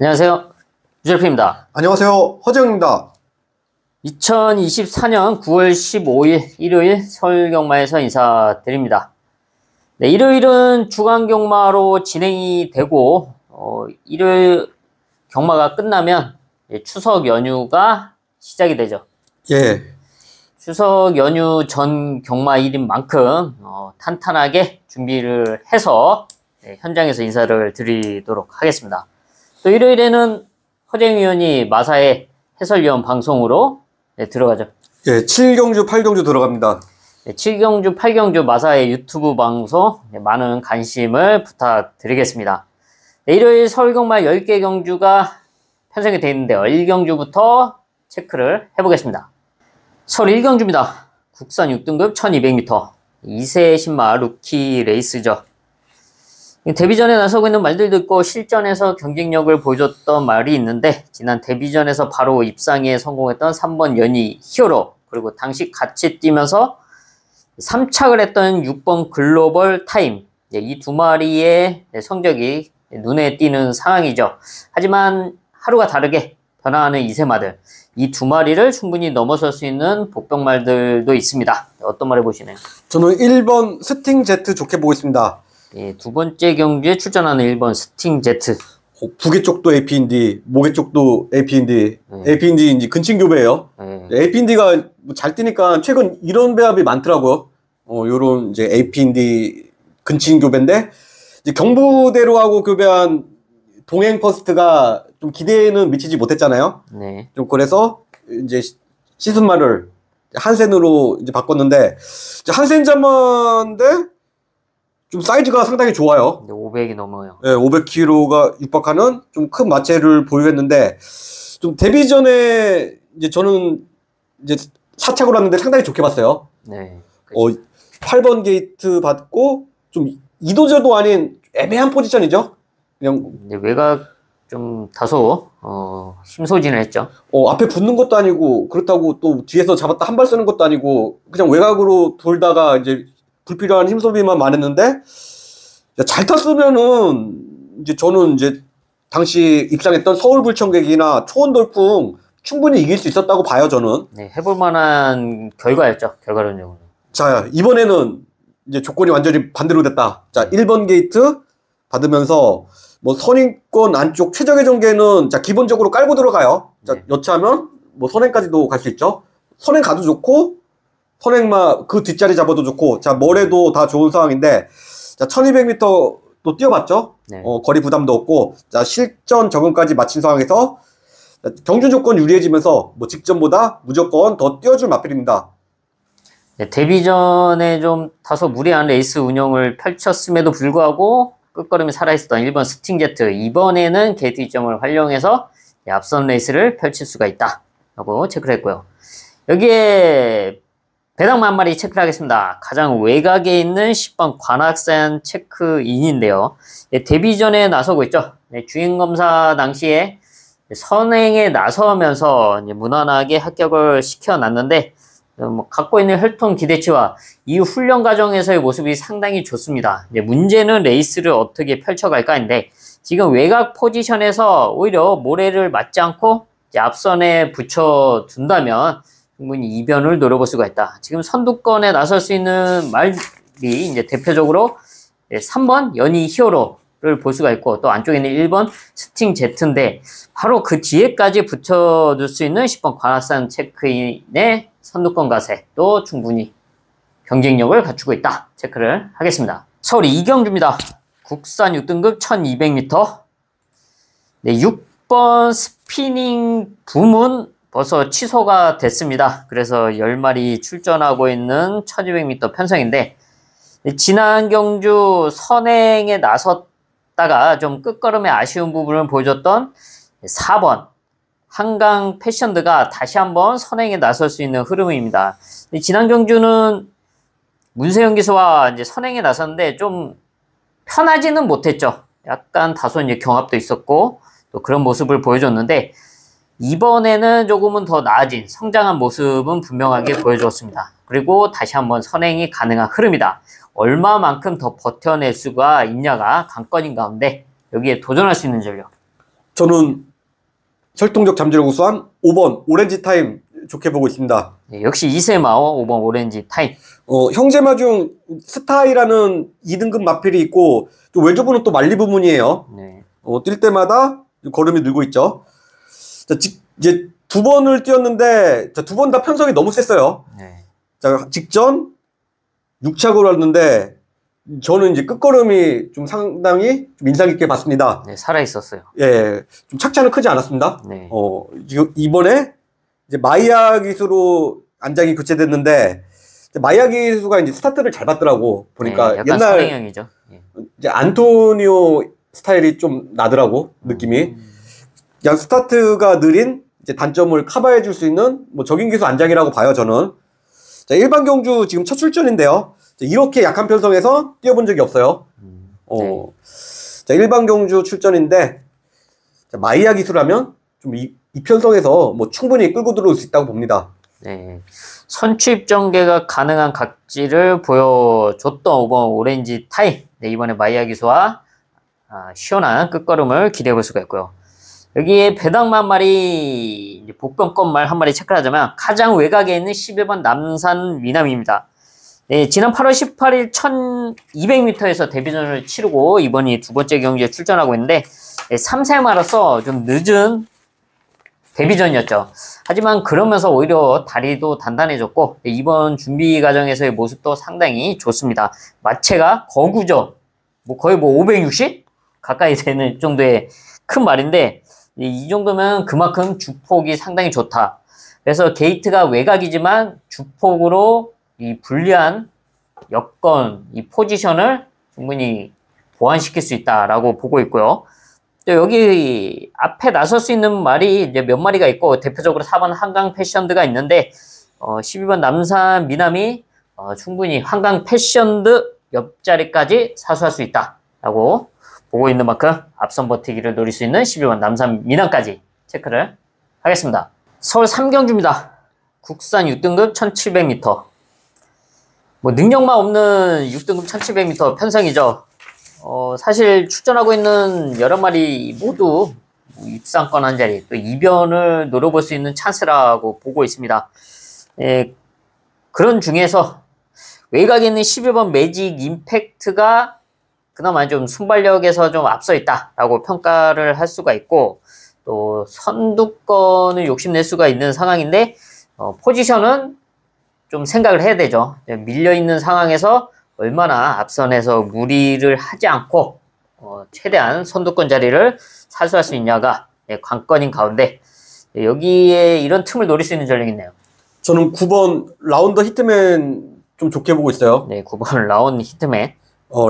안녕하세요. 유철표입니다. 안녕하세요. 허재영입니다. 2024년 9월 15일 일요일 서울경마에서 인사드립니다. 네, 일요일은 주간경마로 진행이 되고 일요일 경마가 끝나면 추석 연휴가 시작이 되죠. 예. 추석 연휴 전 경마일인 만큼 탄탄하게 준비를 해서 현장에서 인사를 드리도록 하겠습니다. 또 일요일에는 허재영 위원이 마사의 해설위원 방송으로 들어가죠. 예, 7경주, 8경주 들어갑니다. 7경주, 8경주 마사의 유튜브 방송 많은 관심을 부탁드리겠습니다. 일요일 서울경마 10개 경주가 편성이 되어 있는데 1경주부터 체크를 해보겠습니다. 서울 1경주입니다. 국산 6등급 1200m 2세 신마 루키 레이스죠. 데뷔전에 나서고 있는 말들도 있고 실전에서 경쟁력을 보여줬던 말이 있는데 지난 데뷔전에서 바로 입상에 성공했던 3번 연희 히어로, 그리고 당시 같이 뛰면서 3착을 했던 6번 글로벌 타임, 이 두 마리의 성적이 눈에 띄는 상황이죠. 하지만 하루가 다르게 변화하는 이세마들, 이 두 마리를 충분히 넘어설 수 있는 복병말들도 있습니다. 어떤 말을 보시나요? 저는 1번 스팅 제트 좋게 보고 있습니다. 예, 두 번째 경주에 출전하는 1번 스팅 제트. 부계 쪽도 AP인디, 모계 쪽도 AP인디, AP인디 이제 근친교배예요. AP인디가 잘 뛰니까 최근 이런 배합이 많더라고요. 요런 이제 AP인디 근친교배인데, 이제 경부대로하고 교배한 동행 퍼스트가 좀 기대에는 미치지 못했잖아요. 네. 좀 그래서 이제 시즌말을 한센으로 이제 바꿨는데, 한센 자마인데 좀 사이즈가 상당히 좋아요. 500이 넘어요. 네, 500kg가 육박하는 좀 큰 마체를 보유했는데, 좀 데뷔 전에 이제 저는 이제 사착으로 왔는데 상당히 좋게 봤어요. 네. 8번 게이트 받고 좀 이도저도 아닌 애매한 포지션이죠. 그냥 외곽 좀 다소 심소진을 했죠. 앞에 붙는 것도 아니고, 그렇다고 또 뒤에서 잡았다 한 발 쓰는 것도 아니고, 그냥 외곽으로 돌다가 이제 불필요한 힘소비만 많았는데, 잘 탔으면은 이제 저는 이제 당시 입상했던 서울불청객이나 초원돌풍 충분히 이길 수 있었다고 봐요, 저는. 네, 해볼 만한 결과였죠, 결과론적으로. 자, 이번에는 이제 조건이 완전히 반대로 됐다. 자, 1번 게이트 받으면서 뭐 선행권 안쪽 최적의 전개는 자, 기본적으로 깔고 들어가요. 자, 네. 여차하면 뭐 선행까지도 갈 수 있죠. 선행 가도 좋고, 선행마 그 뒷자리 잡아도 좋고, 자, 뭐래도 다 좋은 상황인데, 자, 1200m 또 뛰어봤죠? 네. 거리 부담도 없고, 자, 실전 적응까지 마친 상황에서, 자, 경주 조건 유리해지면서, 뭐, 직전보다 무조건 더 뛰어줄 마필입니다. 네, 데뷔 전에 좀 다소 무리한 레이스 운영을 펼쳤음에도 불구하고 끝걸음이 살아있었던 1번 스팅제트, 이번에는 게이트 이점을 활용해서 앞선 레이스를 펼칠 수가 있다 라고 체크를 했고요. 여기에 배당만 한 마리 체크를 하겠습니다. 가장 외곽에 있는 10번 관악산 체크인인데요. 데뷔 전에 나서고 있죠. 주행검사 당시에 선행에 나서면서 무난하게 합격을 시켜놨는데, 갖고 있는 혈통 기대치와 이후 훈련 과정에서의 모습이 상당히 좋습니다. 문제는 레이스를 어떻게 펼쳐갈까인데, 지금 외곽 포지션에서 오히려 모래를 맞지 않고 앞선에 붙여둔다면 충분히 이변을 노려볼 수가 있다. 지금 선두권에 나설 수 있는 말이 이제 대표적으로 3번 연희 히어로를 볼 수가 있고, 또 안쪽에 있는 1번 스팅 제트인데, 바로 그 뒤에까지 붙여둘 수 있는 10번 관악산 체크인의 선두권 가세도 충분히 경쟁력을 갖추고 있다. 체크를 하겠습니다. 서울 2경주입니다. 국산 6등급 1200m. 네, 6번 스피닝 붐은 벌써 취소가 됐습니다. 그래서 10마리 출전하고 있는 1200m 편성인데, 지난 경주 선행에 나섰다가 좀 끝걸음에 아쉬운 부분을 보여줬던 4번 한강 패션드가 다시 한번 선행에 나설 수 있는 흐름입니다. 지난 경주는 문세영 기수와 이제 선행에 나섰는데 좀 편하지는 못했죠. 약간 다소 이제 경합도 있었고 또 그런 모습을 보여줬는데, 이번에는 조금은 더 나아진 성장한 모습은 분명하게 보여주었습니다. 그리고 다시 한번 선행이 가능한 흐름이다. 얼마만큼 더 버텨낼 수가 있냐가 관건인 가운데 여기에 도전할 수 있는 전력. 저는 혈통적 잠재력 우수한 5번 오렌지 타임 좋게 보고 있습니다. 네, 역시 이세마오 5번 오렌지 타임. 형제마 중 스타이라는 2등급 마필이 있고 또 외조부는 또 말리 부문이에요. 네. 뛸 때마다 걸음이 늘고 있죠. 자, 이제 2번을 뛰었는데 2번 다 편성이 너무 셌어요. 네. 자, 직전 6착으로 왔는데 저는 이제 끝걸음이 좀 상당히 좀 인상 깊게 봤습니다. 네, 살아있었어요. 예, 좀 착차는 크지 않았습니다. 네. 지금 이번에 이제 마이야 기수로 안장이 교체됐는데 마이야 기수가 이제 스타트를 잘 받더라고 보니까. 네, 약간 옛날 선행형이죠. 네. 이제 안토니오 스타일이 좀 나더라고 느낌이. 그냥 스타트가 느린 이제 단점을 커버해 줄 수 있는 뭐 적인 기수 안장이라고 봐요 저는. 자, 일반 경주 지금 첫 출전인데요. 자, 이렇게 약한 편성에서 뛰어본 적이 없어요. 네. 자, 일반 경주 출전인데 자, 마이야 기수라면 좀 이 편성에서 뭐 충분히 끌고 들어올 수 있다고 봅니다. 네. 선취입 전개가 가능한 각지를 보여줬던 5번 오렌지 타임. 네, 이번에 마이야 기수와 시원한 끝걸음을 기대해 볼 수가 있고요. 여기에 배당마 한 마리, 복병권 한 마리 체크를 하자면 가장 외곽에 있는 11번 남산 미남입니다. 네, 지난 8월 18일 1200m에서 데뷔전을 치르고 이번이 두 번째 경기에 출전하고 있는데 3세마로서 좀 늦은 데뷔전이었죠. 하지만 그러면서 오히려 다리도 단단해졌고 이번 준비 과정에서의 모습도 상당히 좋습니다. 마체가 거구죠. 거의 560 가까이 되는 정도의 큰 말인데 이 정도면 그만큼 주폭이 상당히 좋다. 그래서 게이트가 외곽이지만 주폭으로 이 불리한 여건, 이 포지션을 충분히 보완시킬 수 있다라고 보고 있고요. 또 여기 앞에 나설 수 있는 말이 이제 몇 마리가 있고 대표적으로 4번 한강 패션드가 있는데 12번 남산 미남이 충분히 한강 패션드 옆자리까지 사수할 수 있다라고 보고 있는 만큼 앞선 버티기를 노릴 수 있는 12번 남산 미남까지 체크를 하겠습니다. 서울 3경주입니다. 국산 6등급 1700m. 능력만 없는 6등급 1700m 편성이죠. 사실 출전하고 있는 여러 마리 모두 입상권 한 자리, 또 이변을 노려볼 수 있는 찬스라고 보고 있습니다. 그런 중에서 외곽에 있는 11번 매직 임팩트가 그나마 좀 순발력에서 좀 앞서 있다라고 평가를 할 수가 있고, 또 선두권을 욕심낼 수가 있는 상황인데, 포지션은 좀 생각을 해야 되죠. 밀려있는 상황에서 얼마나 앞선에서 무리를 하지 않고 최대한 선두권 자리를 사수할 수 있냐가 관건인 가운데 여기에 이런 틈을 노릴 수 있는 전력이네요. 저는 9번 라운더 히트맨 좀 좋게 보고 있어요. 네, 9번 라운 히트맨.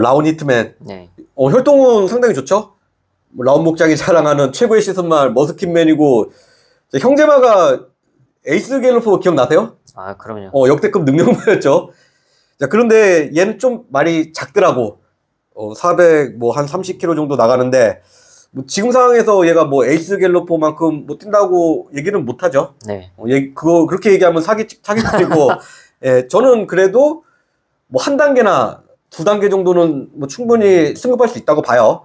라운 히트맨. 네. 혈통은 상당히 좋죠. 라운 목장이 자랑하는 최고의 시즌말 머스킨맨이고, 형제마가 에이스 갤로퍼 기억나세요? 아, 그럼요. 역대급 능력마였죠. 자, 그런데 얘는 좀 말이 작더라고. 400, 한 30km 정도 나가는데, 지금 상황에서 얘가 에이스 갤로퍼만큼 뛴다고 얘기는 못하죠. 네. 그렇게 얘기하면 사기꾼이고, 예, 저는 그래도 한 단계나 두 단계 정도는 충분히 승급할 수 있다고 봐요.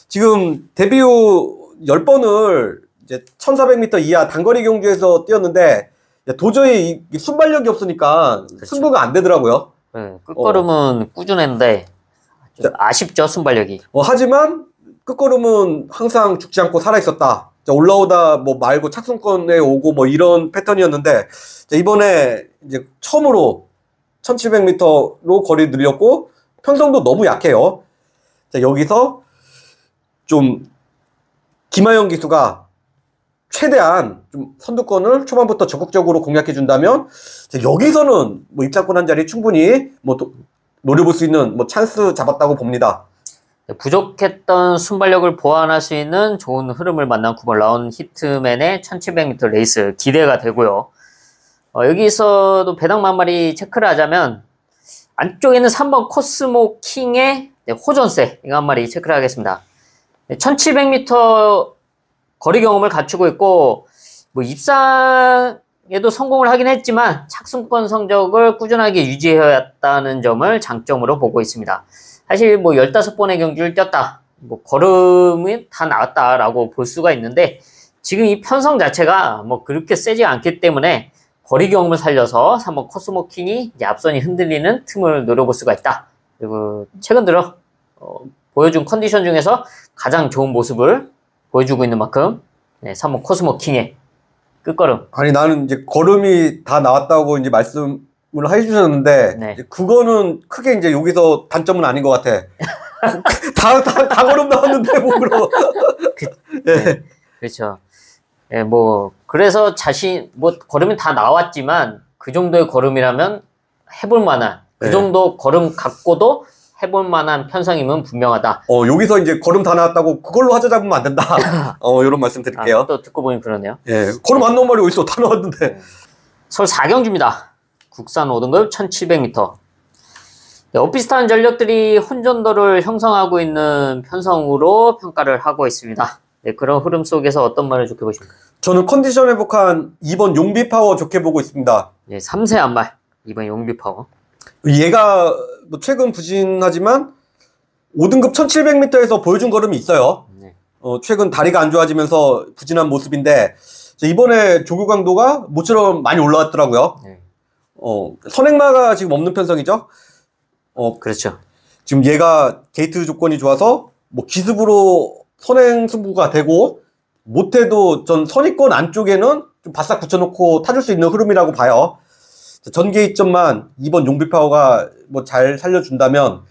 지금 데뷔 후 10번을 이제 1400m 이하 단거리 경주에서 뛰었는데, 도저히 순발력이 없으니까 그렇죠. 승부가 안 되더라고요. 네, 끝걸음은 꾸준했는데 좀 아쉽죠, 순발력이. 하지만 끝걸음은 항상 죽지 않고 살아있었다. 올라오다 말고 착순권에 오고 이런 패턴이었는데, 이번에 이제 처음으로 1700m로 거리 늘렸고 편성도 너무 약해요. 자, 여기서 좀 김하영 기수가 최대한 좀 선두권을 초반부터 적극적으로 공략해 준다면 여기서는 입상권 한 자리 충분히 노려볼 수 있는 찬스 잡았다고 봅니다. 부족했던 순발력을 보완할 수 있는 좋은 흐름을 만난 9번 라운 히트맨의 1700m 레이스 기대가 되고요. 여기서도 배당 한 마리 체크를 하자면 안쪽에는 3번 코스모 킹의 호전세 이거 한 마리 체크를 하겠습니다. 1700m 거리 경험을 갖추고 있고 입상에도 성공을 하긴 했지만 착순권 성적을 꾸준하게 유지해왔다는 점을 장점으로 보고 있습니다. 사실 15번의 경주를 뛰었다. 뭐 걸음이 다 나왔다라고 볼 수가 있는데 지금 이 편성 자체가 뭐 그렇게 세지 않기 때문에 거리 경험을 살려서 3번 코스모킹이 이제 앞선이 흔들리는 틈을 노려볼 수가 있다. 그리고 최근 들어 보여준 컨디션 중에서 가장 좋은 모습을 보여주고 있는 만큼 3번 코스모킹의 끝걸음. 아니 나는 이제 걸음이 다 나왔다고 이제 말씀을 해주셨는데 네. 그거는 크게 이제 여기서 단점은 아닌 것 같아. 다 걸음 나왔는데 뭐 그럼. 네. 그렇죠. 예, 뭐 그래서 뭐 걸음이 다 나왔지만 그 정도의 걸음이라면 해볼 만한 그 정도 걸음 갖고도 해볼 만한 편성임은 분명하다. 여기서 이제 걸음 다 나왔다고 그걸로 화제 잡으면 안 된다. 이런 말씀 드릴게요. 또 듣고 보니 그러네요. 예, 걸음 안 나온 말이 어딨어. 다 나왔는데. 서울 4경주입니다. 국산 5등급 1700m. 엇비슷한 전력들이 혼전도를 형성하고 있는 편성으로 평가를 하고 있습니다. 네, 그런 흐름 속에서 어떤 말을 좋게 보십니까? 저는 컨디션 회복한 2번 용비 파워 좋게 보고 있습니다. 네, 3세 한말 2번 용비 파워. 얘가 뭐 최근 부진하지만 5등급 1700m에서 보여준 걸음이 있어요. 네. 최근 다리가 안 좋아지면서 부진한 모습인데 이번에 조교 강도가 모처럼 많이 올라왔더라고요. 네. 선행마가 지금 없는 편성이죠. 그렇죠. 지금 얘가 게이트 조건이 좋아서 뭐 기습으로 선행 승부가 되고 못해도 전 선입권 안쪽에는 좀 바싹 붙여놓고 타줄 수 있는 흐름이라고 봐요. 전개이점만 2번 용비파워가 뭐 잘 살려준다면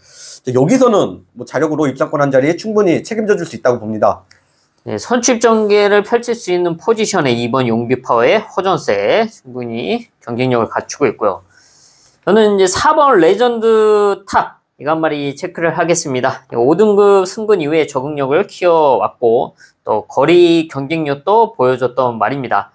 여기서는 뭐 자력으로 입상권 한 자리에 충분히 책임져 줄 수 있다고 봅니다. 네, 선취입 전개를 펼칠 수 있는 포지션에 2번 용비파워의 허전세 충분히 경쟁력을 갖추고 있고요. 저는 이제 4번 레전드 탑 이거 한 마리 체크를 하겠습니다. 5등급 승분 이후에 적응력을 키워왔고 또 거리 경쟁력도 보여줬던 말입니다.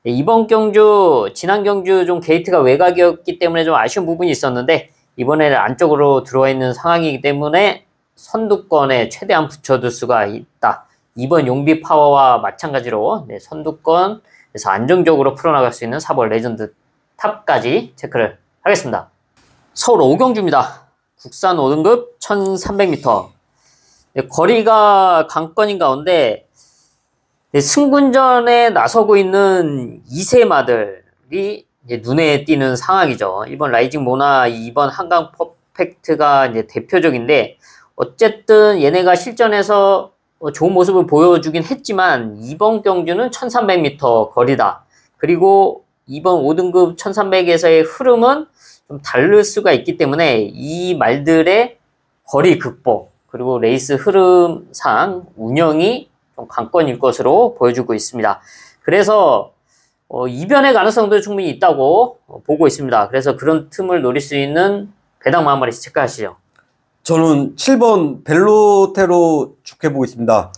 이번 경주, 지난 경주 좀 게이트가 외곽이었기 때문에 좀 아쉬운 부분이 있었는데 이번에는 안쪽으로 들어와 있는 상황이기 때문에 선두권에 최대한 붙여둘 수가 있다. 이번 용비 파워와 마찬가지로 선두권에서 안정적으로 풀어나갈 수 있는 4번 레전드 탑까지 체크를 하겠습니다. 서울 5경주입니다. 국산 5등급 1300m. 거리가 강권인 가운데 승군전에 나서고 있는 2세마들이 이제 눈에 띄는 상황이죠. 이번 라이징 모나, 이번 한강 퍼펙트가 이제 대표적인데 어쨌든 얘네가 실전에서 좋은 모습을 보여주긴 했지만 이번 경주는 1300m 거리다. 그리고 이번 5등급 1300에서의 흐름은 좀 다를 수가 있기 때문에 이 말들의 거리 극복 그리고 레이스 흐름상 운영이 좀 관건일 것으로 보여주고 있습니다. 그래서 이변의 가능성도 충분히 있다고 보고 있습니다. 그래서 그런 틈을 노릴 수 있는 배당 한 마리씩 체크하시죠. 저는 7번 벨로테로 좋게 보고 있습니다.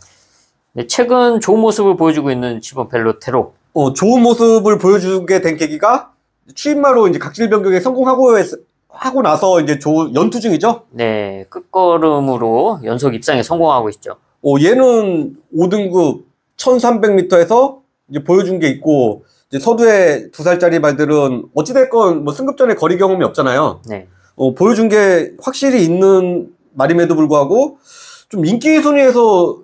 네, 최근 좋은 모습을 보여주고 있는 7번 벨로테로. 좋은 모습을 보여주게 된 계기가 추임마로 이제 각질 변경에 성공하고 나서 이제 연투 중이죠. 네, 끝걸음으로 연속 입상에 성공하고 있죠. 얘는 5등급 1300m에서 이제 보여준 게 있고 이제 서두의 2살짜리 말들은 어찌됐건 뭐 승급전에 거리 경험이 없잖아요. 네. 보여준 게 확실히 있는 말임에도 불구하고 좀 인기 순위에서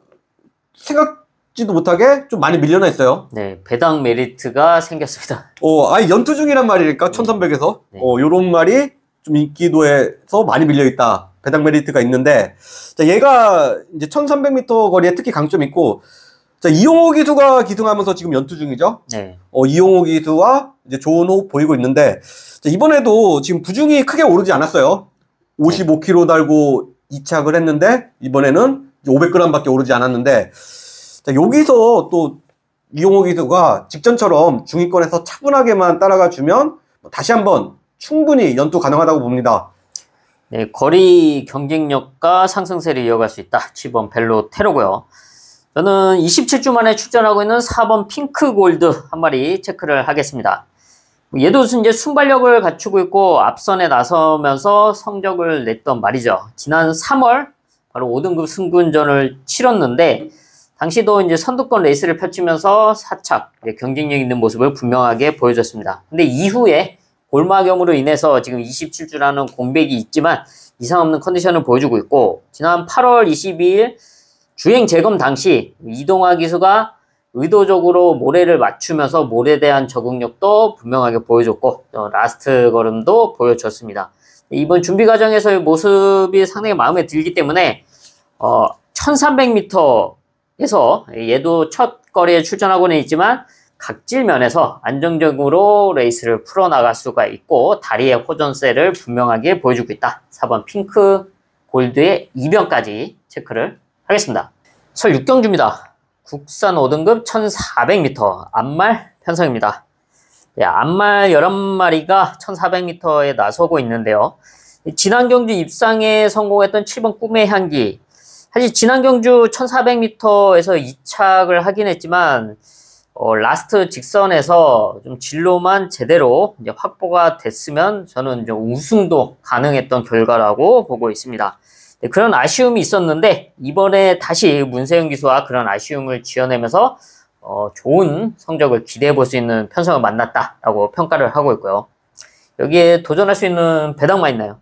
생각지도 못하게 좀 많이 밀려나 있어요. 네, 배당 메리트가 생겼습니다. 아예 연투 중이란 말이니까 1300에서 네. 요런 말이 좀 인기도에서 많이 밀려 있다. 배당 메리트가 있는데 자, 얘가 이제 1300m 거리에 특히 강점이 있고 자, 이용호 기수가 기승하면서 지금 연투 중이죠. 네. 이용호 기수와 이제 좋은 호흡 보이고 있는데 자, 이번에도 지금 부중이 크게 오르지 않았어요. 55kg 달고 이착을 했는데 이번에는 500g밖에 오르지 않았는데 자, 여기서 또 이용호 기수가 직전처럼 중위권에서 차분하게만 따라가 주면 다시 한번 충분히 연투 가능하다고 봅니다. 네, 거리 경쟁력과 상승세를 이어갈 수 있다. 7번 벨로테로고요. 저는 27주 만에 출전하고 있는 4번 핑크골드 한 마리 체크를 하겠습니다. 얘도 이제 순발력을 갖추고 있고 앞선에 나서면서 성적을 냈던 말이죠. 지난 3월 바로 5등급 승군전을 치렀는데 당시도 이제 선두권 레이스를 펼치면서 4착 경쟁력 있는 모습을 분명하게 보여줬습니다. 근데 이후에 골마겸으로 인해서 지금 27주라는 공백이 있지만 이상 없는 컨디션을 보여주고 있고 지난 8월 22일 주행 재검 당시 이동화 기수가 의도적으로 모래를 맞추면서 모래에 대한 적응력도 분명하게 보여줬고 라스트 걸음도 보여줬습니다. 이번 준비 과정에서의 모습이 상당히 마음에 들기 때문에 1300m에서 얘도 첫 거리에 출전하고는 있지만 각질 면에서 안정적으로 레이스를 풀어나갈 수가 있고 다리의 호전세를 분명하게 보여주고 있다. 4번 핑크 골드의 2변까지 체크를 하겠습니다. 설 6경주입니다. 국산 5등급 1400m 앞말 편성입니다. 네, 앞말 11마리가 1400m에 나서고 있는데요. 지난 경주 입상에 성공했던 7번 꿈의 향기. 사실 지난 경주 1400m에서 2착을 하긴 했지만 라스트 직선에서 좀 진로만 제대로 이제 확보가 됐으면 저는 좀 우승도 가능했던 결과라고 보고 있습니다. 네, 그런 아쉬움이 있었는데 이번에 다시 문세영 기수와 그런 아쉬움을 지어내면서 좋은 성적을 기대해 볼 수 있는 편성을 만났다라고 평가를 하고 있고요. 여기에 도전할 수 있는 배당만 있나요?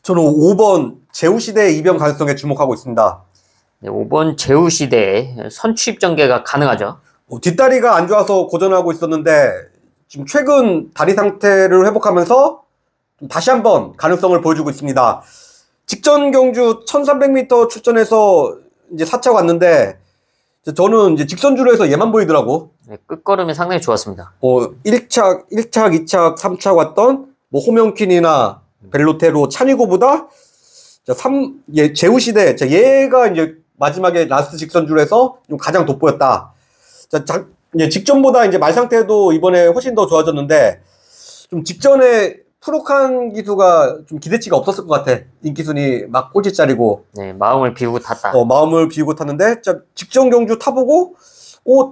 저는 5번 제우시대의 이변 가능성에 주목하고 있습니다. 네, 5번 제우시대의 선취입 전개가 가능하죠. 뒷다리가 안 좋아서 고전하고 있었는데 지금 최근 다리 상태를 회복하면서 다시 한번 가능성을 보여주고 있습니다. 직전 경주 1300m 출전해서 이제 4차 왔는데 저는 이제 직선주로 해서 얘만 보이더라고. 네, 끝걸음이 상당히 좋았습니다. 1착, 2착, 3착 왔던 뭐 호명킨이나 벨로테로 찬이고보다 제우시대 얘가 이제 마지막에 라스트 직선주로 해서 좀 가장 돋보였다. 이제 직전보다 이제 말 상태도 이번에 훨씬 더 좋아졌는데 좀 직전에 프로칸 기수가 좀 기대치가 없었을 것 같아. 인기순이 막 꼴찌짜리고. 네, 마음을 비우고 탔다. 마음을 비우고 탔는데, 직전 경주 타보고,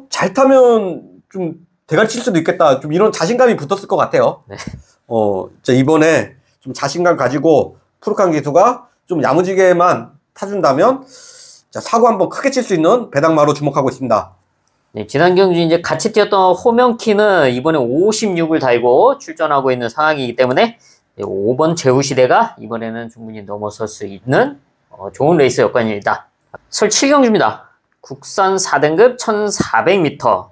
잘 타면 좀 대가리 칠 수도 있겠다. 좀 이런 자신감이 붙었을 것 같아요. 네. 이번에 좀 자신감 가지고 프로칸 기수가 좀 야무지게만 타준다면, 사고 한번 크게 칠 수 있는 배당마로 주목하고 있습니다. 네, 지난 경주 이제 같이 뛰었던 호명키는 이번에 56을 달고 출전하고 있는 상황이기 때문에 5번 제우시대가 이번에는 충분히 넘어설 수 있는 좋은 레이스 여건입니다. 설 7경주입니다. 국산 4등급 1400m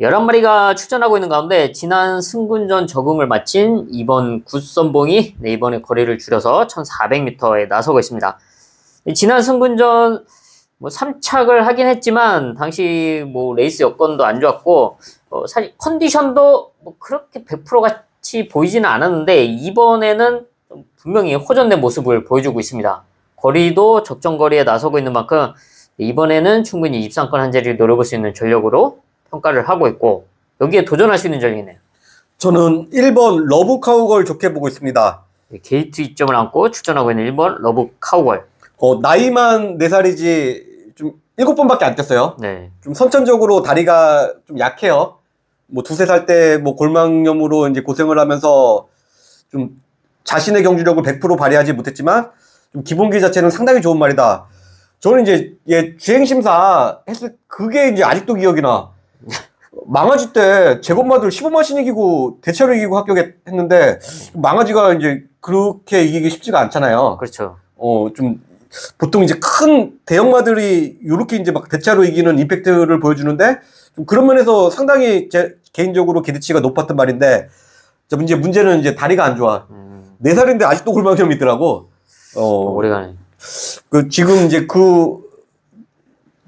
11마리가 출전하고 있는 가운데 지난 승군전 적응을 마친 이번 굿선봉이 이번에 거리를 줄여서 1400m에 나서고 있습니다. 지난 승군전 3착을 하긴 했지만 당시 레이스 여건도 안 좋았고 사실 컨디션도 그렇게 100% 같이 보이지는 않았는데 이번에는 분명히 호전된 모습을 보여주고 있습니다. 거리도 적정거리에 나서고 있는 만큼 이번에는 충분히 입상권 한 자리를 노려볼 수 있는 전력으로 평가를 하고 있고 여기에 도전할 수 있는 전력이네요. 저는 1번 러브 카우걸 좋게 보고 있습니다. 게이트 2점을 안고 출전하고 있는 1번 러브 카우걸. 나이만 4살이지 좀 7번밖에 안 뛰었어요. 네. 좀 선천적으로 다리가 좀 약해요. 2~3살 때 골망염으로 이제 고생을 하면서 좀 자신의 경주력을 100% 발휘하지 못했지만 좀 기본기 자체는 상당히 좋은 말이다. 저는 이제 얘 주행심사 했을 그게 이제 아직도 기억이 나. 망아지 때 재검마들 15만씩 이기고 대체로 이기고 합격했는데 망아지가 이제 그렇게 이기기 쉽지가 않잖아요. 그렇죠. 좀 보통 이제 큰 대형마들이 이렇게 이제 막 대차로 이기는 임팩트를 보여주는데 좀 그런 면에서 상당히 제 개인적으로 기대치가 높았던 말인데 문제는 이제 다리가 안 좋아. 4살인데 아직도 골반염이 있더라고. 오래가네. 지금 이제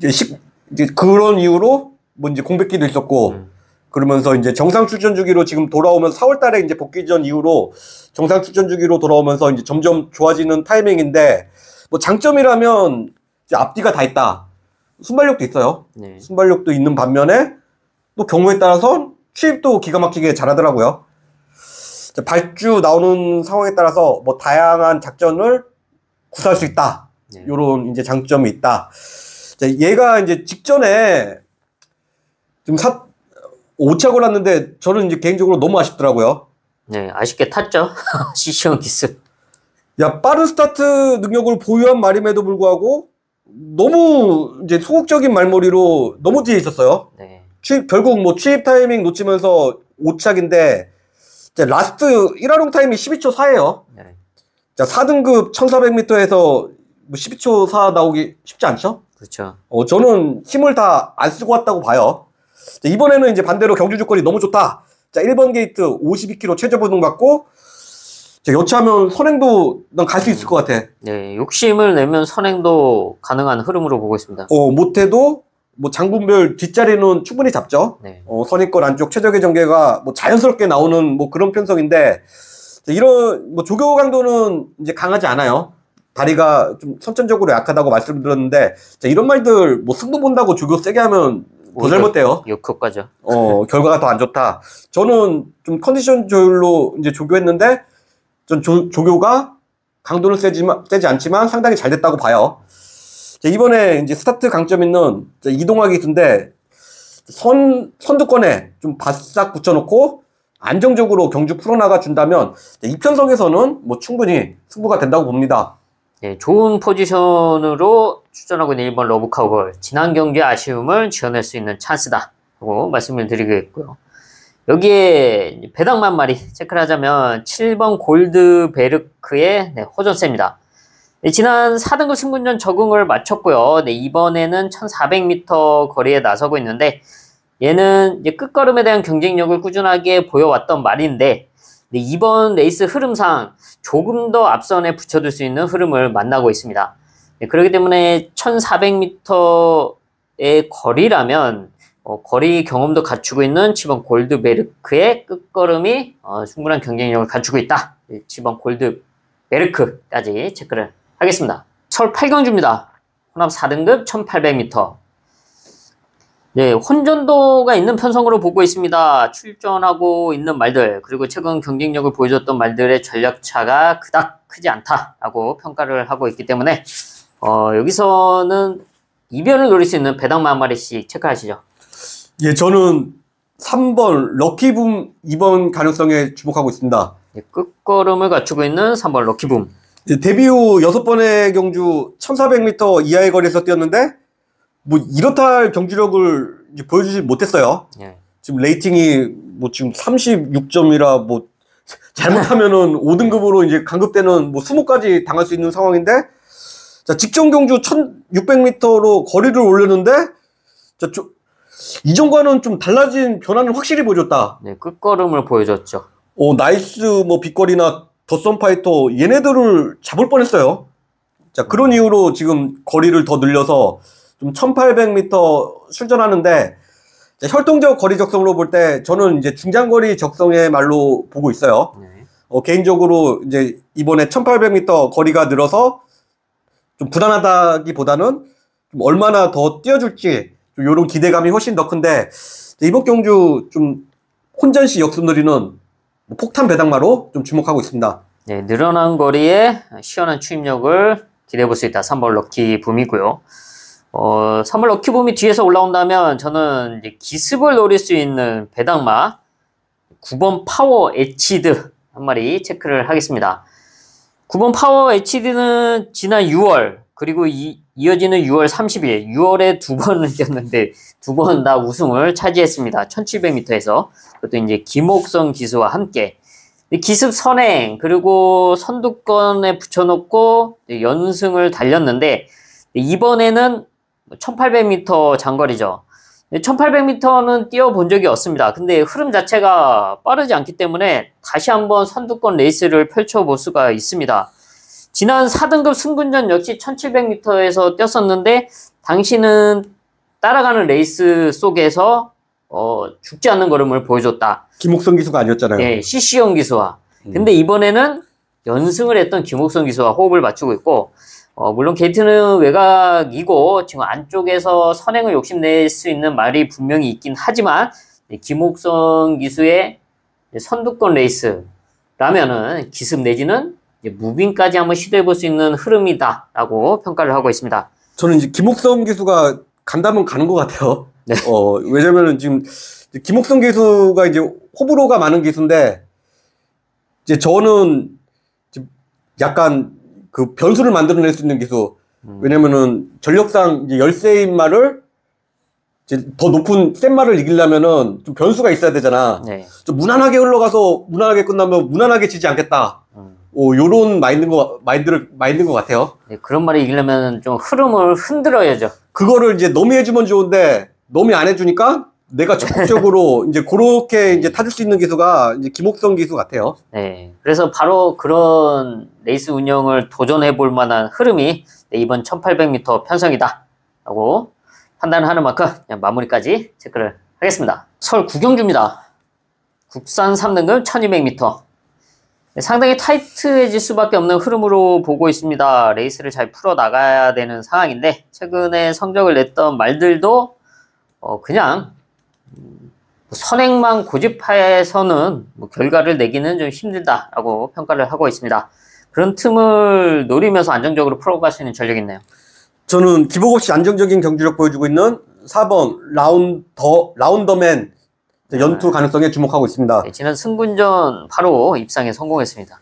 이제 그런 이유로 이제 공백기도 있었고 그러면서 이제 정상 출전 주기로 지금 돌아오면서 4월 달에 이제 복귀 전 이후로 정상 출전 주기로 돌아오면서 이제 점점 좋아지는 타이밍인데 장점이라면 이제 앞뒤가 다 있다. 순발력도 있어요. 네. 순발력도 있는 반면에 또 경우에 따라서 취입도 기가 막히게 잘하더라고요. 발주 나오는 상황에 따라서 다양한 작전을 구사할 수 있다. 네. 요런 이제 장점이 있다. 얘가 이제 직전에 지금 5착을 했는데 저는 이제 개인적으로 너무 아쉽더라고요. 네, 아쉽게 탔죠. 시시원 기스. 빠른 스타트 능력을 보유한 말임에도 불구하고 너무 이제 소극적인 말머리로 너무 뒤에 있었어요. 네. 결국 취입 타이밍 놓치면서 5착인데 라스트 1화룡 타임이 12초 4예요. 네. 4등급 1400m에서 12초 4 나오기 쉽지 않죠? 그렇죠. 저는 힘을 다 안 쓰고 왔다고 봐요. 자, 이번에는 이제 반대로 경주 조건이 너무 좋다. 자, 1번 게이트 52km 최저 보등 받고, 자, 여차하면 선행도 난 갈 수 있을 것 같아. 네, 욕심을 내면 선행도 가능한 흐름으로 보고 있습니다. 못해도 뭐 장군별 뒷자리는 충분히 잡죠. 네. 선입권 안쪽 최적의 전개가 뭐 자연스럽게 나오는 뭐 그런 편성인데, 자, 이런 뭐 조교 강도는 이제 강하지 않아요. 다리가 좀 선천적으로 약하다고 말씀드렸는데, 자, 이런 말들 뭐 승부 본다고 조교 세게 하면 더 잘못돼요. 역효과죠. 결과가 더 안 좋다. 저는 좀 컨디션 조율로 이제 조교했는데, 전 조교가 강도는 세지 않지만 상당히 잘 됐다고 봐요. 자, 이번에 이제 스타트 강점 있는 이동화 기수인데, 선두권에 좀 바싹 붙여놓고 안정적으로 경주 풀어나가 준다면, 이편성에서는 뭐 충분히 승부가 된다고 봅니다. 네, 좋은 포지션으로 출전하고 있는 1번 러브카우걸. 지난 경기의 아쉬움을 지어낼 수 있는 찬스다 라고 말씀을 드리겠고요. 여기에 배당만 마리 체크를 하자면 7번 골드베르크의 호전세입니다. 네, 지난 4등급 승분전 적응을 마쳤고요. 네, 이번에는 1400m 거리에 나서고 있는데, 얘는 이제 끝걸음에 대한 경쟁력을 꾸준하게 보여왔던 말인데, 네, 이번 레이스 흐름상 조금 더 앞선에 붙여둘 수 있는 흐름을 만나고 있습니다. 네, 그렇기 때문에 1400m의 거리라면 거리 경험도 갖추고 있는 7번 골드베르크의 끝걸음이 충분한 경쟁력을 갖추고 있다. 7번 골드베르크까지 체크를 하겠습니다. 서울 8경주입니다. 혼합 4등급 1800m. 네, 혼전도가 있는 편성으로 보고 있습니다. 출전하고 있는 말들, 그리고 최근 경쟁력을 보여줬던 말들의 전력차가 그닥 크지 않다라고 평가를 하고 있기 때문에 여기서는 이변을 노릴 수 있는 배당만 한 마리씩 체크하시죠. 예, 저는 3번 럭키붐 2번 가능성에 주목하고 있습니다. 네, 끝걸음을 갖추고 있는 3번 럭키붐. 예, 데뷔 후 6번의 경주 1400m 이하의 거리에서 뛰었는데, 뭐 이렇다 할 경주력을 이제 보여주지 못했어요. 네. 지금 레이팅이 뭐 지금 36점이라 뭐 잘못하면은 5등급으로 이제 강급되는 뭐 수모까지 당할 수 있는 상황인데, 자, 직전 경주 1600m로 거리를 올렸는데, 자, 이전과는 좀 달라진 변화는 확실히 보여줬다. 네, 끝걸음을 보여줬죠. 나이스 뭐 빅거리나 더썸파이터 얘네들을 잡을 뻔했어요. 자, 그런 이유로 지금 거리를 더 늘려서 좀 1800m 출전하는데, 자, 혈통적 거리 적성으로 볼 때 저는 이제 중장거리 적성의 말로 보고 있어요. 네. 개인적으로 이제 이번에 1800m 거리가 늘어서 좀 불안하다기보다는 좀 얼마나 더 뛰어줄지 좀 이런 기대감이 훨씬 더 큰데, 이번 경주 좀 혼전시 역습 누리는 폭탄 배당마로 좀 주목하고 있습니다. 네, 늘어난 거리에 시원한 추임력을 기대해 볼 수 있다. 3번 럭키붐이고요. 3번 럭키붐이 뒤에서 올라온다면 저는 이제 기습을 노릴 수 있는 배당마 9번 파워 에치드 한 마리 체크를 하겠습니다. 9번 파워 에치드는 지난 6월 그리고 이어지는 6월 30일 6월에 두 번을 뛰었는데 두 번 다 우승을 차지했습니다. 1700m에서 그것도 이제 김옥성 기수와 함께 기습 선행 그리고 선두권에 붙여놓고 연승을 달렸는데, 이번에는 1800m 장거리죠. 1800m는 뛰어본 적이 없습니다. 근데 흐름 자체가 빠르지 않기 때문에 다시 한번 선두권 레이스를 펼쳐볼 수가 있습니다. 지난 4등급 승분전 역시 1700m에서 뛰었었는데 당시는 따라가는 레이스 속에서 죽지 않는 걸음을 보여줬다. 김옥성 기수가 아니었잖아요. 네, CC형 기수와. 근데 이번에는 연승을 했던 김옥성 기수와 호흡을 맞추고 있고, 물론 게이트는 외곽이고 지금 안쪽에서 선행을 욕심낼 수 있는 말이 분명히 있긴 하지만, 김옥성 기수의 선두권 레이스라면은 기습 내지는 무빙까지 한번 시도해볼 수 있는 흐름이다라고 평가를 하고 있습니다. 저는 이제 김옥성 기수가 간다면 가는 것 같아요. 네. 왜냐면은 지금 김옥성 기수가 이제 호불호가 많은 기수인데, 이제 저는 약간 그 변수를 만들어낼 수 있는 기수. 왜냐면은 전력상 이제 열세인 말을 이제 더 높은 센 말을 이기려면은 좀 변수가 있어야 되잖아. 네. 좀 무난하게 흘러가서 무난하게 끝나면 무난하게 지지 않겠다. 요런 마인드인 것 같아요. 네, 그런 말이 이기려면 좀 흐름을 흔들어야죠. 그거를 이제 너무 해주면 좋은데, 너무 안 해주니까, 내가 적극적으로 이제 그렇게 이제 타줄 수 있는 기수가 이제 김옥성 기수 같아요. 네. 그래서 바로 그런 레이스 운영을 도전해 볼 만한 흐름이 이번 1800m 편성이다. 라고 판단하는 만큼 그냥 마무리까지 체크를 하겠습니다. 서울 구경주입니다. 국산 3등급 1200m. 상당히 타이트해질 수밖에 없는 흐름으로 보고 있습니다. 레이스를 잘 풀어나가야 되는 상황인데, 최근에 성적을 냈던 말들도 그냥 선행만 고집해서는 결과를 내기는 좀 힘들다라고 평가를 하고 있습니다. 그런 틈을 노리면서 안정적으로 풀어갈 수 있는 전력이 있나요? 저는 기복 없이 안정적인 경주력 보여주고 있는 4번 라운더맨 연투 가능성에 주목하고 있습니다. 네, 지난 승군전 바로 입상에 성공했습니다.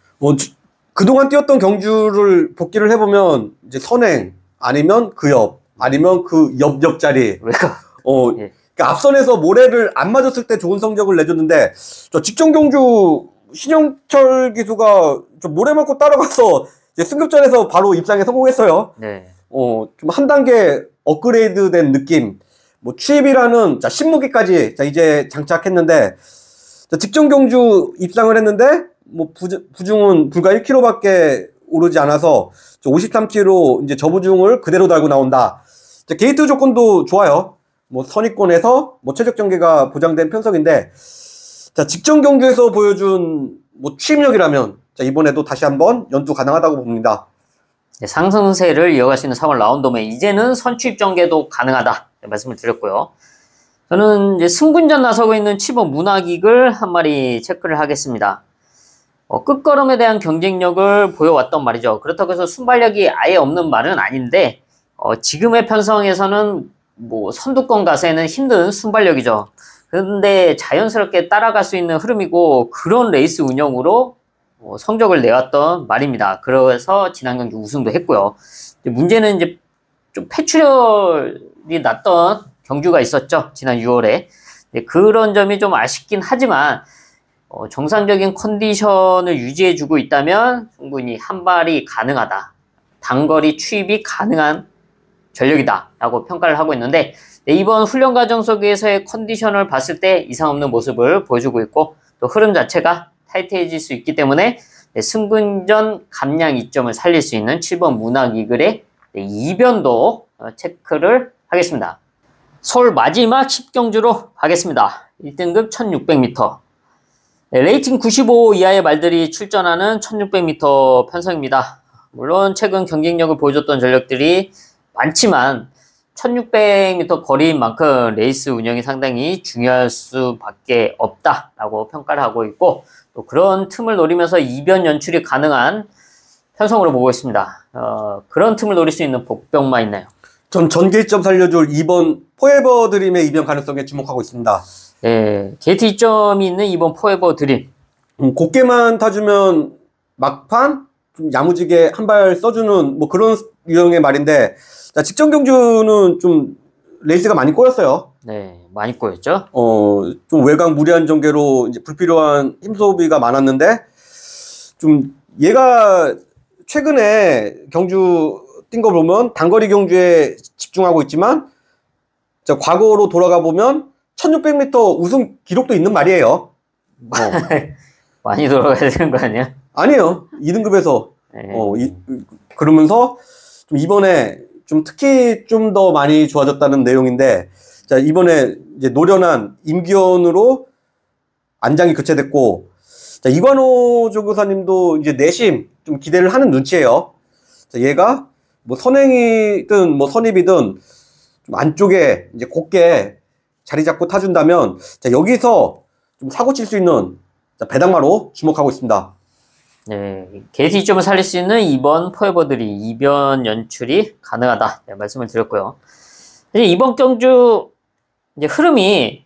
그동안 뛰었던 경주를 복기를 해보면 이제 선행 아니면 그 옆 아니면 그 옆자리 왜가? 예. 그러니까 앞선에서 모래를 안 맞았을 때 좋은 성적을 내줬는데, 저 직전 경주 신영철 기수가 저 모래 맞고 따라가서 이제 승급전에서 바로 입상에 성공했어요. 네. 좀 한 단계 업그레이드 된 느낌. 뭐 취입이라는 신무기까지 이제 장착했는데, 직전 경주 입상을 했는데 뭐 부중은 불과 1kg밖에 오르지 않아서 53kg 이제 저부중을 그대로 달고 나온다. 게이트 조건도 좋아요. 뭐 선입권에서 뭐 최적 전개가 보장된 편성인데, 자, 직전 경주에서 보여준 뭐 취입력이라면 이번에도 다시 한번 연투 가능하다고 봅니다. 네, 상승세를 이어갈 수 있는 3월 라운드맨, 이제는 선취입 전개도 가능하다 말씀을 드렸고요. 저는 이제 승군전 나서고 있는 7번 문학익을 한 마리 체크를 하겠습니다. 끝걸음에 대한 경쟁력을 보여왔던 말이죠. 그렇다고 해서 순발력이 아예 없는 말은 아닌데, 지금의 편성에서는 뭐 선두권 가세는 힘든 순발력이죠. 그런데 자연스럽게 따라갈 수 있는 흐름이고, 그런 레이스 운영으로 성적을 내왔던 말입니다. 그래서 지난 경기 우승도 했고요. 문제는 이제 좀 폐출혈이 났던 경주가 있었죠. 지난 6월에. 그런 점이 좀 아쉽긴 하지만 정상적인 컨디션을 유지해주고 있다면 충분히 한 발이 가능하다. 단거리 추입이 가능한 전력이다 라고 평가를 하고 있는데, 이번 훈련 과정 속에서의 컨디션을 봤을 때 이상 없는 모습을 보여주고 있고, 또 흐름 자체가 타이트해질 수 있기 때문에 승근전 감량 이점을 살릴 수 있는 7번 문학이글의 이변도 체크를 하겠습니다. 서울 마지막 10경주로 가겠습니다. 1등급 1600m. 레이팅 95 이하의 말들이 출전하는 1600m 편성입니다. 물론 최근 경쟁력을 보여줬던 전력들이 많지만 1600m 거리인 만큼 레이스 운영이 상당히 중요할 수밖에 없다라고 평가를 하고 있고, 또 그런 틈을 노리면서 이변 연출이 가능한 편성으로 보고 있습니다. 그런 틈을 노릴 수 있는 복병만 있나요? 전 전개점 살려줄 2번 포에버 드림의 이변 가능성에 주목하고 있습니다. 네, 게이트 이점이 있는 2번 포에버 드림. 곱게만 타주면 막판 좀 야무지게 한 발 써주는 뭐 그런 유형의 말인데, 자, 직전 경주는 좀 레이스가 많이 꼬였어요. 네, 많이 꼬였죠. 좀 외곽 무리한 전개로 이제 불필요한 힘 소비가 많았는데, 좀 얘가 최근에 경주 뛴 거 보면 단거리 경주에 집중하고 있지만, 자, 과거로 돌아가 보면 1600m 우승 기록도 있는 말이에요. 많이 돌아가야 되는 거 아니야? 아니에요. 2등급에서. 네. 그러면서 좀 이번에 좀 특히 좀 더 많이 좋아졌다는 내용인데, 자, 이번에 이제 노련한 임기원으로 안장이 교체됐고, 자, 이관호 조교사님도 이제 내심 좀 기대를 하는 눈치예요. 자, 얘가 뭐 선행이든 뭐 선입이든 좀 안쪽에 이제 곱게 자리 잡고 타준다면, 자, 여기서 좀 사고 칠 수 있는 배당마로 주목하고 있습니다. 네, 게이트 이점을 살릴 수 있는 2번 포에버들이 이변 연출이 가능하다. 네, 말씀을 드렸고요. 이제 이번 경주 이제 흐름이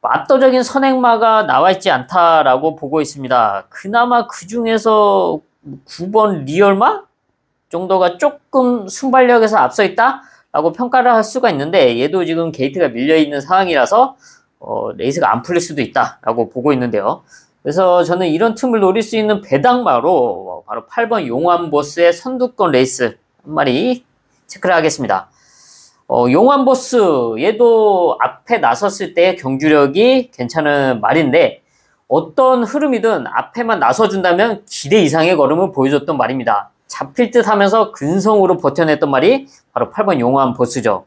압도적인 선행마가 나와 있지 않다라고 보고 있습니다. 그나마 그 중에서 9번 리얼마 정도가 조금 순발력에서 앞서 있다라고 평가를 할 수가 있는데, 얘도 지금 게이트가 밀려 있는 상황이라서 레이스가 안 풀릴 수도 있다라고 보고 있는데요. 그래서 저는 이런 틈을 노릴 수 있는 배당마로 바로 8번 용환보스의 선두권 레이스 한 마리 체크를 하겠습니다. 용환보스 얘도 앞에 나섰을 때의 경주력이 괜찮은 말인데 어떤 흐름이든 앞에만 나서준다면 기대 이상의 걸음을 보여줬던 말입니다. 잡힐 듯 하면서 근성으로 버텨냈던 말이 바로 8번 용환보스죠.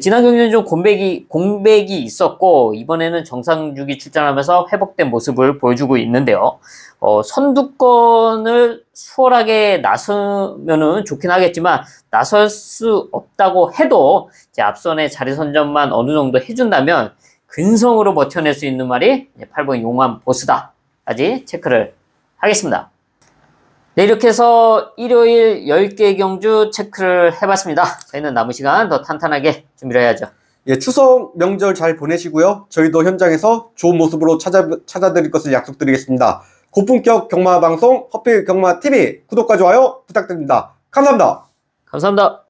지난 경기는 좀 공백이 있었고 이번에는 정상주기 출전하면서 회복된 모습을 보여주고 있는데요. 선두권을 수월하게 나서면은 좋긴 하겠지만 나설 수 없다고 해도 이제 앞선의 자리 선점만 어느 정도 해준다면 근성으로 버텨낼 수 있는 말이 8번 용환보스다까지 체크를 하겠습니다. 네, 이렇게 해서 일요일 10개 경주 체크를 해봤습니다. 저희는 남은 시간 더 탄탄하게 준비를 해야죠. 예, 추석 명절 잘 보내시고요. 저희도 현장에서 좋은 모습으로 찾아드릴 것을 약속드리겠습니다. 고품격 경마방송 허필 경마TV 구독과 좋아요 부탁드립니다. 감사합니다. 감사합니다.